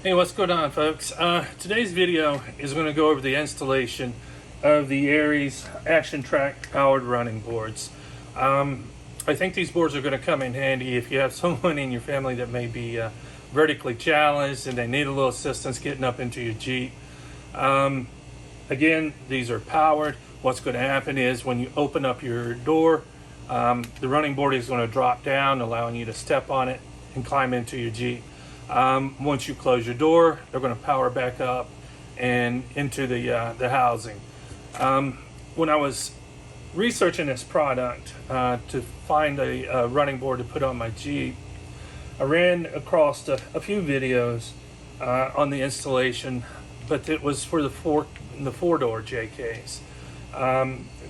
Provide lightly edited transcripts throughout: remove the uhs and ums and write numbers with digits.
Hey, what's going on, folks? Today's video is going to go over the installation of the ARIES ACTIONTRAC powered running boards. I think these boards are going to come in handy if you have someone in your family that may be vertically challenged and they need a little assistance getting up into your Jeep. Again, these are powered. What's going to happen is when you open up your door, the running board is going to drop down, allowing you to step on it and climb into your Jeep. Once you close your door, they're going to power back up and into the housing. When I was researching this product to find a running board to put on my Jeep, I ran across a few videos on the installation, but it was for the four-door JKs.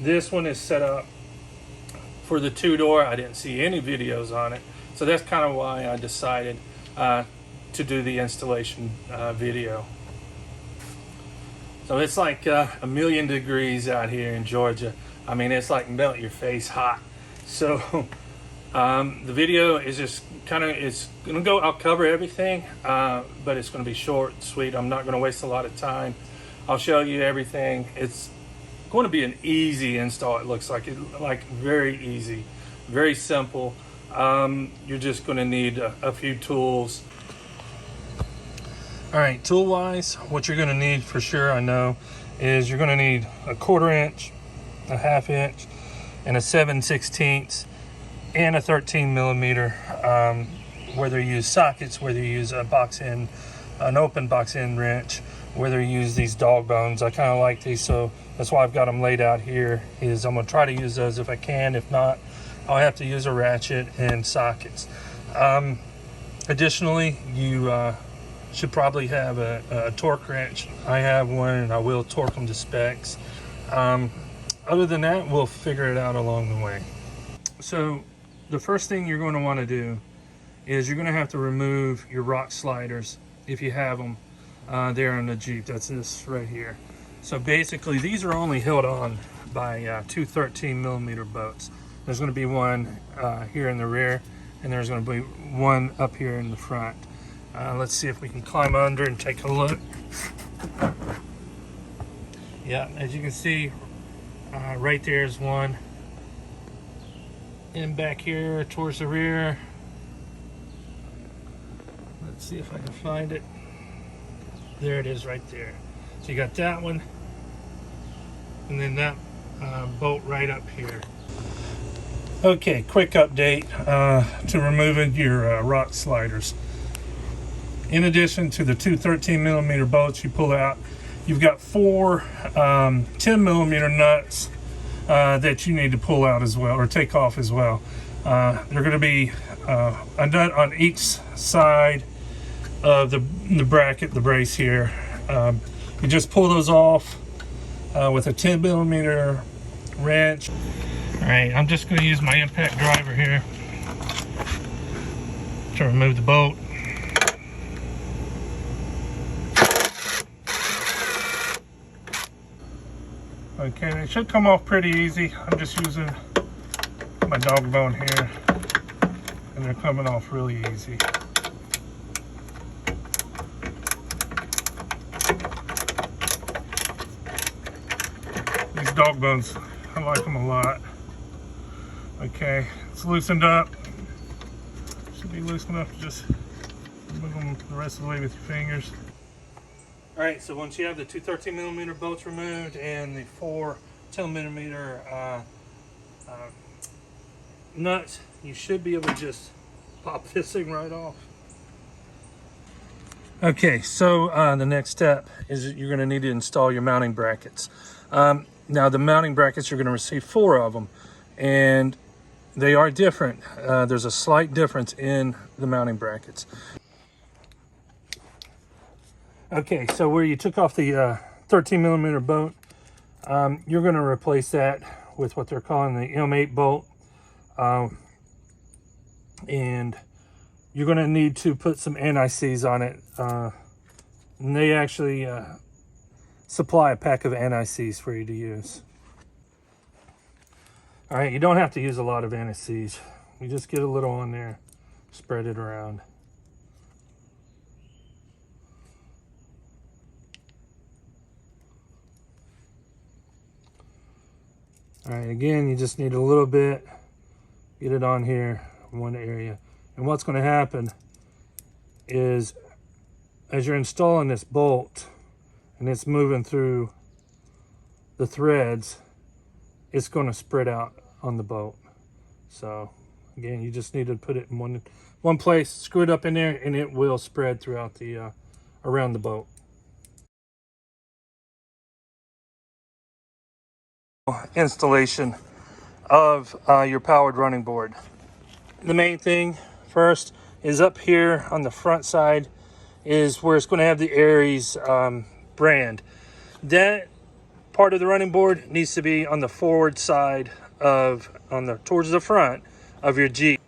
This one is set up for the two-door. I didn't see any videos on it, so that's kind of why I decided to do the installation video. So it's like a million degrees out here in Georgia. I mean, it's like melt your face hot. So the video is just it's gonna go, I'll cover everything, but it's gonna be short and sweet. I'm not gonna waste a lot of time. I'll show you everything. It's going to be an easy install. It looks like very easy, very simple. You're just going to need a few tools. All right, tool wise, what you're going to need for sure, I know, is you're going to need a 1/4 inch, a 1/2 inch, and a 7/16 and a 13 millimeter. Whether you use sockets, whether you use an open box end wrench, whether you use these dog bones. I kind of like these, so that's why I've got them laid out here. I'm going to try to use those if I can. If not, I'll have to use a ratchet and sockets. Additionally, you should probably have a torque wrench. I have one, and I will torque them to specs. Other than that, we'll figure it out along the way. So the first thing you're going to want to do is you're going to have to remove your rock sliders if you have them there on the Jeep. That's this right here. So basically, these are only held on by two 13 millimeter bolts. There's going to be one here in the rear, and there's going to be one up here in the front. Let's see if we can climb under and take a look. Yeah, as you can see, right there is one. And back here towards the rear. Let's see if I can find it. There it is right there. So you got that one, and then that bolt right up here. Okay, quick update to removing your rock sliders. In addition to the two 13 millimeter bolts you pull out, you've got four 10 millimeter nuts that you need to pull out as well, or take off as well. They're going to be a nut on each side of the bracket, the brace here. You just pull those off with a 10 millimeter wrench. All right, I'm just going to use my impact driver here to remove the bolt. Okay, they should come off pretty easy. I'm just using my dog bone here, and they're coming off really easy. These dog bones, I like them a lot. Okay, it's loosened up. Should be loose enough to just move them the rest of the way with your fingers. All right, so once you have the two 13 millimeter bolts removed and the four 10 millimeter nuts, you should be able to just pop this thing right off. Okay, so the next step is you're going to need to install your mounting brackets. Now the mounting brackets, you're going to receive 4 of them, and they are different. There's a slight difference in the mounting brackets. Okay, so where you took off the 13 millimeter bolt, you're going to replace that with what they're calling the M8 bolt. And you're going to need to put some anti-seize on it. And they actually supply a pack of anti-seize for you to use. All right, you don't have to use a lot of anti-seize. You just get a little on there, spread it around. All right, again, you just need a little bit, get it on here in one area. And what's going to happen is as you're installing this bolt and it's moving through the threads, it's going to spread out on the bolt. So again, you just need to put it in one place, screw it up in there, and it will spread throughout the around the boat. Installation of your powered running board. The main thing first is up here on the front side is where it's going to have the ARIES brand. That part of the running board needs to be on the forward side of, towards the front of your Jeep.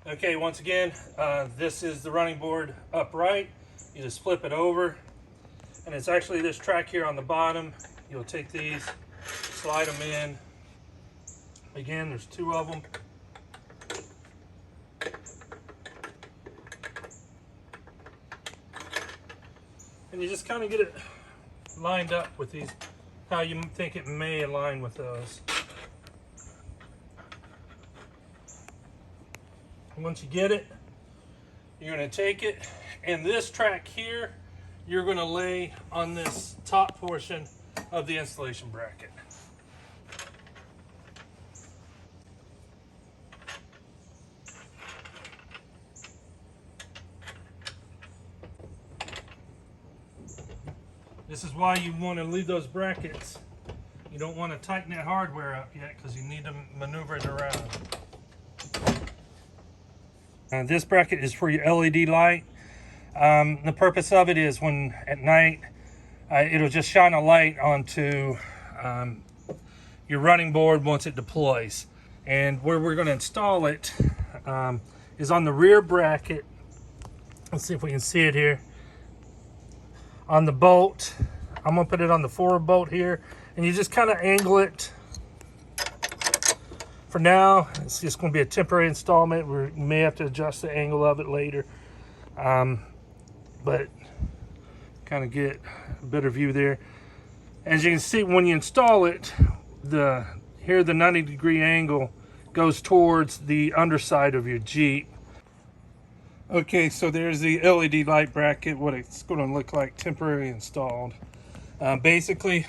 Okay, once again, this is the running board upright. You just flip it over, and it's actually this track here on the bottom. You'll take these, slide them in. Again, there's two of them. And you just kind of get it lined up with these, how you think it may align with those. And once you get it, you're going to take it, and this track here, you're going to lay on this top portion of the installation bracket. This is why you want to leave those brackets. You don't want to tighten that hardware up yet because you need to maneuver it around. This bracket is for your LED light. The purpose of it is when at night, it'll just shine a light onto your running board once it deploys. And where we're going to install it is on the rear bracket. Let's see if we can see it here. On the bolt, I'm going to put it on the forward bolt here, and you just kind of angle it. For now, it's just going to be a temporary installment. We may have to adjust the angle of it later, but kind of get a better view there. As you can see, when you install it, the 90-degree angle goes towards the underside of your Jeep. Okay, so there's the LED light bracket, what it's going to look like temporarily installed. Basically,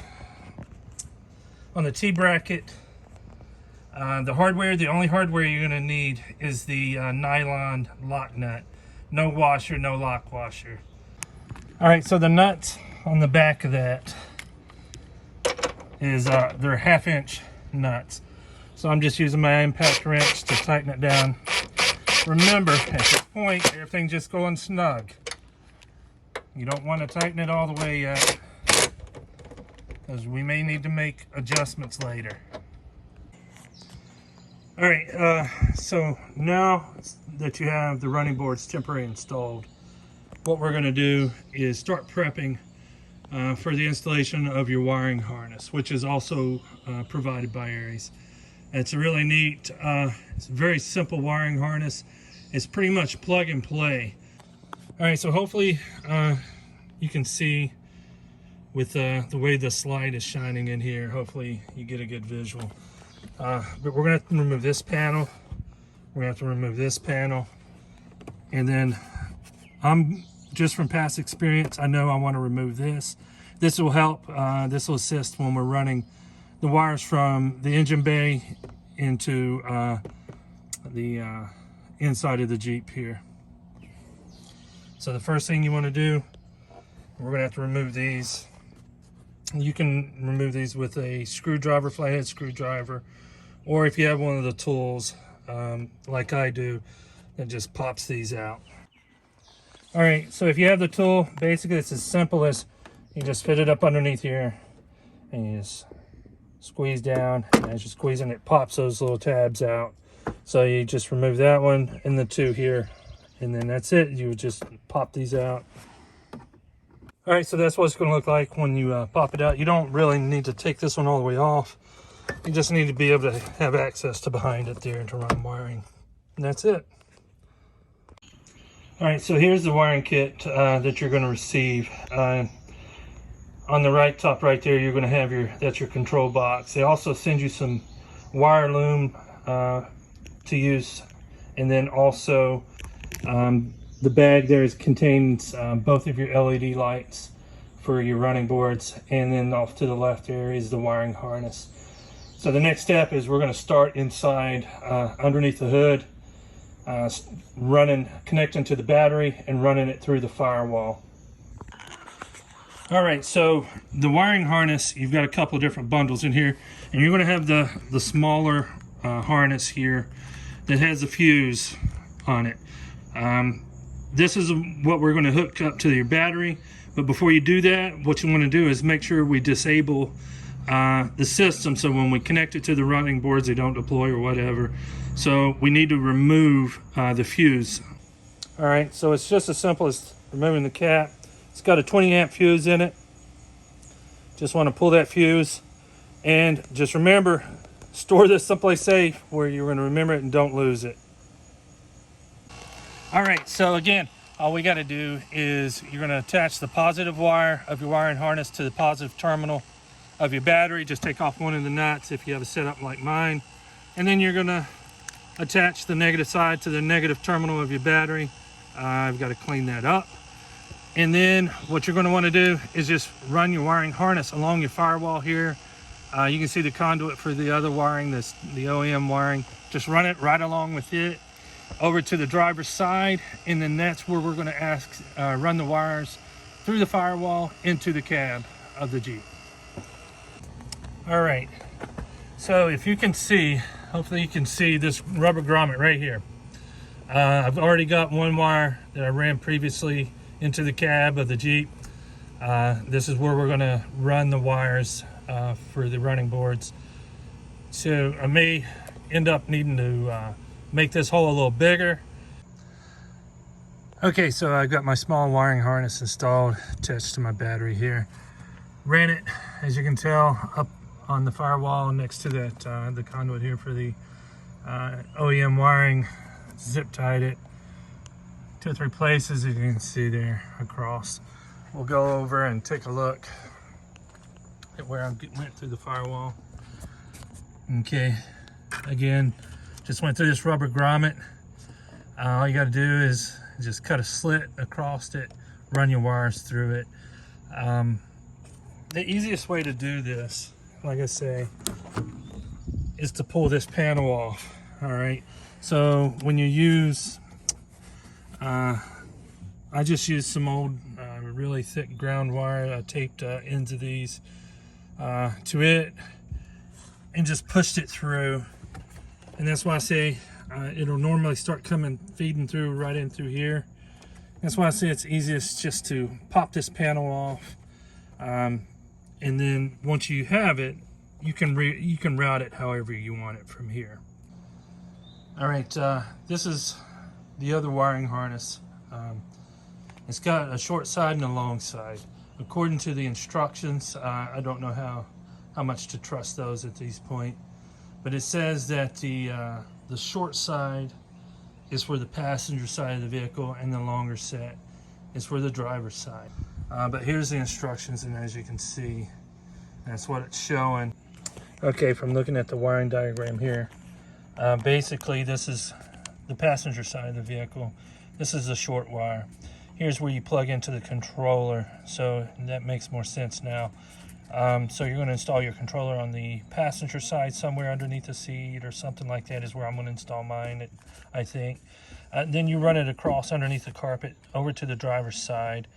on the T-bracket, the only hardware you're going to need is the nylon lock nut. No washer, no lock washer. All right, so the nuts on the back of that is they're 1/2-inch nuts. So I'm just using my impact wrench to tighten it down. Remember, at this point, everything's just going snug. You don't want to tighten it all the way yet, because we may need to make adjustments later. All right, so now that you have the running boards temporarily installed, what we're going to do is start prepping for the installation of your wiring harness, which is also provided by ARIES. It's a really neat, it's a very simple wiring harness. It's pretty much plug and play. All right, so hopefully you can see with the way this light is shining in here, hopefully you get a good visual. But we're gonna have to remove this panel. We're gonna have to remove this panel. And then just from past experience, I know I wanna remove this. This will help, this will assist when we're running the wires from the engine bay into the inside of the Jeep here. So the first thing you want to do, we're going to have to remove these. You can remove these with a screwdriver, flathead screwdriver, or if you have one of the tools like I do, that just pops these out. All right, so if you have the tool, basically it's as simple as you just fit it up underneath here and you just squeeze down, and as you're squeezing it pops those little tabs out. So you just remove that one and the two here, and then that's it. You just pop these out. All right, so that's what it's going to look like when you pop it out. You don't really need to take this one all the way off. You just need to be able to have access to behind it there to run wiring, and that's it. All right, so here's the wiring kit that you're going to receive. on the right top right there, you're going to have that's your control box. They also send you some wire loom to use, and then also the bag there contains both of your LED lights for your running boards, and then off to the left there is the wiring harness. So the next step is we're going to start inside underneath the hood, connecting to the battery and running it through the firewall. All right, so the wiring harness, you've got a couple of different bundles in here, and you're going to have the smaller harness here that has a fuse on it. This is what we're going to hook up to your battery, but before you do that, what you want to do is make sure we disable the system, so when we connect it to the running boards, they don't deploy or whatever. So we need to remove the fuse. All right, so it's just as simple as removing the cap. It's got a 20 amp fuse in it. Just want to pull that fuse, and just remember, store this someplace safe where you're going to remember it and don't lose it. All right, so again, all we got to do is you're going to attach the positive wire of your wiring harness to the positive terminal of your battery. Just take off one of the nuts if you have a setup like mine, and then you're going to attach the negative side to the negative terminal of your battery. I've got to clean that up. And then what you're going to want to do is just run your wiring harness along your firewall here. You can see the conduit for the other wiring, the OEM wiring. Just run it right along with it over to the driver's side, and then that's where we're going to run the wires through the firewall into the cab of the Jeep. All right, so if you can see, hopefully you can see this rubber grommet right here. I've already got one wire that I ran previously into the cab of the Jeep. This is where we're going to run the wires for the running boards. So I may end up needing to make this hole a little bigger. Okay, so I've got my small wiring harness installed, attached to my battery here. Ran it, as you can tell, up on the firewall next to that the conduit here for the OEM wiring. Zip tied it 2 or 3 places, as you can see there across. We'll go over and take a look at where I went through the firewall. Okay, again, just went through this rubber grommet. All you got to do is just cut a slit across it, run your wires through it. The easiest way to do this, like I say, is to pull this panel off. All right, so when you use I just used some old really thick ground wire. I taped ends of these to it and just pushed it through, and that's why I say it'll normally start feeding through right in through here. That's why I say it's easiest just to pop this panel off, and then once you have it, you can route it however you want it from here. All right, this is the other wiring harness. It's got a short side and a long side. According to the instructions, I don't know how much to trust those at this point, but it says that the short side is for the passenger side of the vehicle, and the longer set is for the driver's side. But here's the instructions, and as you can see, that's what it's showing. Okay, from looking at the wiring diagram here, basically this is the passenger side of the vehicle. This is a short wire. Here's where you plug into the controller, so that makes more sense now. So you're going to install your controller on the passenger side, somewhere underneath the seat or something like that is where I'm going to install mine, I think. Then you run it across underneath the carpet over to the driver's side,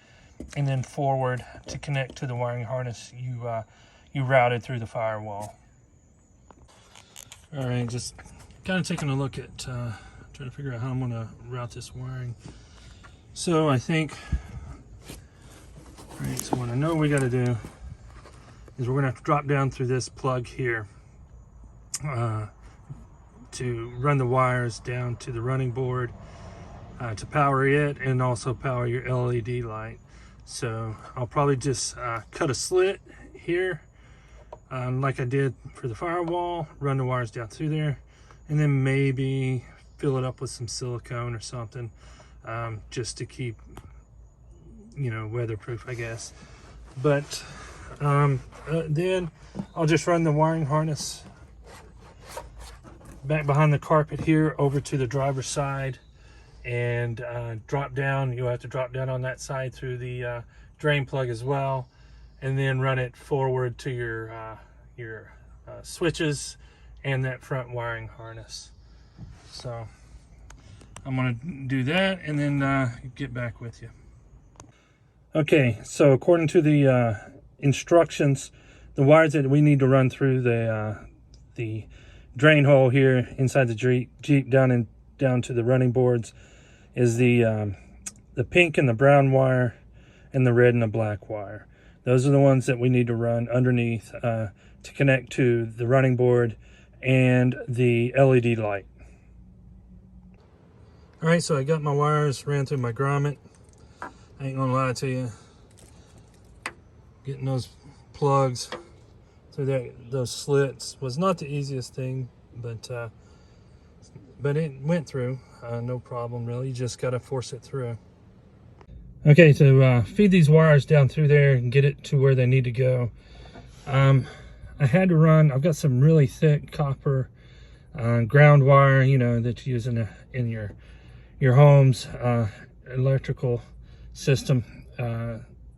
and then forward to connect to the wiring harness you routed through the firewall. All right, just kind of taking a look at trying to figure out how I'm going to route this wiring. So I think, all right, so what I know we got to do is we're going to have to drop down through this plug here to run the wires down to the running board to power it and also power your LED light. So I'll probably just cut a slit here like I did for the firewall, run the wires down through there, and then maybe fill it up with some silicone or something, just to keep, weatherproof, I guess. But Then I'll just run the wiring harness back behind the carpet here over to the driver's side and drop down. You'll have to drop down on that side through the drain plug as well, and then run it forward to your switches and that front wiring harness. So I'm going to do that and then get back with you. Okay, so according to the instructions, the wires that we need to run through the drain hole here inside the Jeep down to the running boards is the pink and the brown wire and the red and the black wire. Those are the ones that we need to run underneath to connect to the running board and the LED light. All right, so I got my wires, ran through my grommet. I ain't gonna lie to you, getting those plugs through those slits was not the easiest thing, but it went through, no problem really. You just gotta force it through. Okay, to feed these wires down through there and get it to where they need to go, I had to run, I've got some really thick copper ground wire, you know, that you use in your home's electrical system.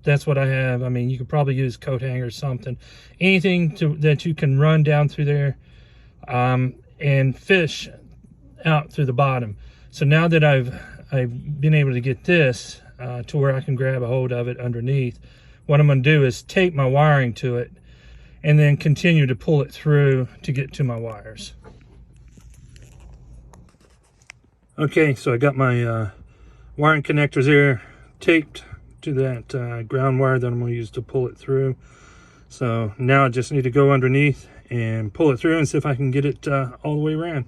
That's what I have. I mean, you could probably use coat hanger or something, anything that you can run down through there and fish out through the bottom. So now that I've been able to get this to where I can grab a hold of it underneath, what I'm going to do is tape my wiring to it and then continue to pull it through to get to my wires. Okay, so I got my wiring connectors here taped to that ground wire that I'm going to use to pull it through. So now I just need to go underneath and pull it through and see if I can get it all the way around.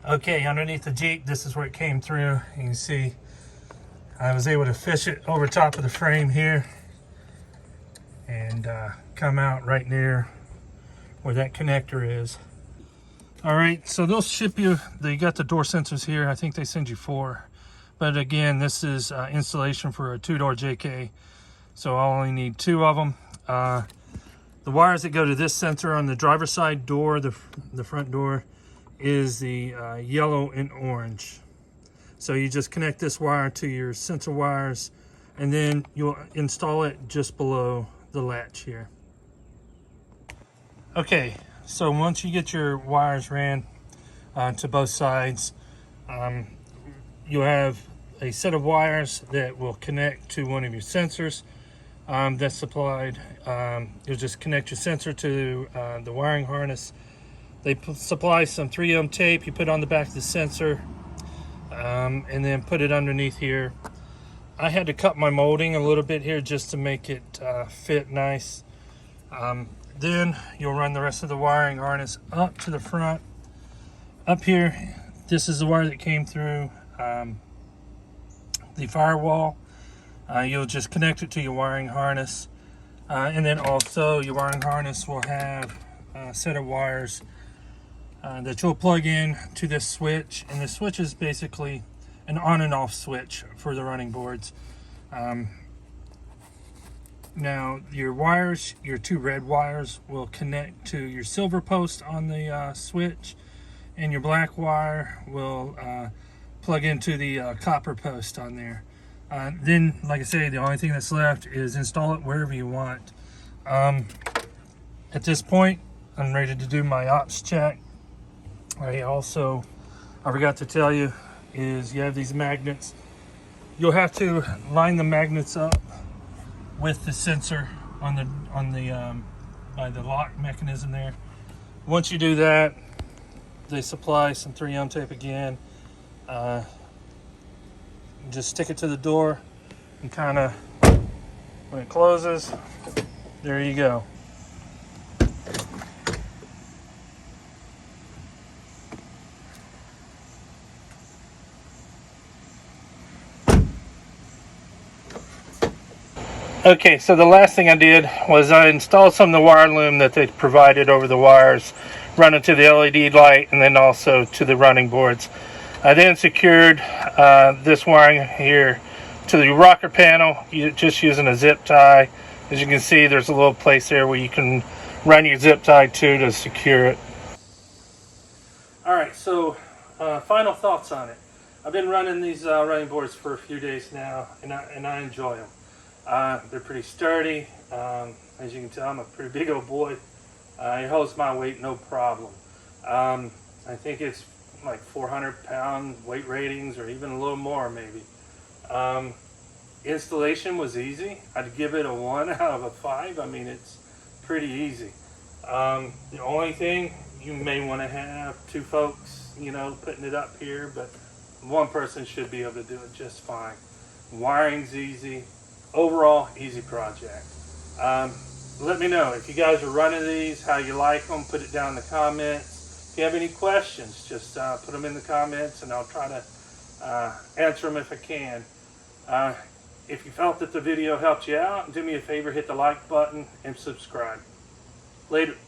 Okay, underneath the Jeep, this is where it came through. You can see I was able to fish it over top of the frame here and come out right near where that connector is. All right, so they'll ship you, they got the door sensors here. I think they send you 4. But again, this is installation for a 2-door JK. So I'll only need 2 of them. The wires that go to this sensor on the driver's side door, the front door, is the yellow and orange. So you just connect this wire to your sensor wires and then you'll install it just below the latch here. Okay, so once you get your wires ran to both sides, you'll have a set of wires that will connect to one of your sensors that's supplied. You'll just connect your sensor to the wiring harness. They supply some 3M tape you put on the back of the sensor and then put it underneath here. I had to cut my molding a little bit here just to make it fit nice. Then you'll run the rest of the wiring harness up to the front. Up here, this is the wire that came through the firewall. You'll just connect it to your wiring harness. And then also your wiring harness will have a set of wires that you'll plug in to this switch. And the switch is basically an on and off switch for the running boards. Now your wires, your 2 red wires, will connect to your silver post on the switch, and your black wire will plug into the copper post on there. Then, like I say, the only thing that's left is install it wherever you want. At this point, I'm ready to do my ops check. I forgot to tell you, is you have these magnets. You'll have to line the magnets up with the sensor on the by the lock mechanism there. Once you do that, they supply some 3M tape again. Just stick it to the door and kind of, when it closes, there you go. Okay, so the last thing I did was I installed some of the wire loom that they provided over the wires, running to the LED light and then also to the running boards. I then secured this wiring here to the rocker panel, just using a zip tie As you can see, there's a little place there where you can run your zip tie to secure it. Alright, so final thoughts on it. I've been running these running boards for a few days now, and I enjoy them. They're pretty sturdy. As you can tell, I'm a pretty big old boy. It holds my weight no problem. I think it's like 400-pound weight ratings, or even a little more maybe. Installation was easy. I'd give it a 1 out of a 5. I mean, it's pretty easy. The only thing, you may want to have 2 folks, you know, putting it up here, but 1 person should be able to do it just fine. Wiring's easy. Overall, easy project. Let me know if you guys are running these, how you like them. Put it down in the comments. If you have any questions, just put them in the comments, and I'll try to answer them if I can. If you felt that the video helped you out, do me a favor, hit the like button and subscribe. Later.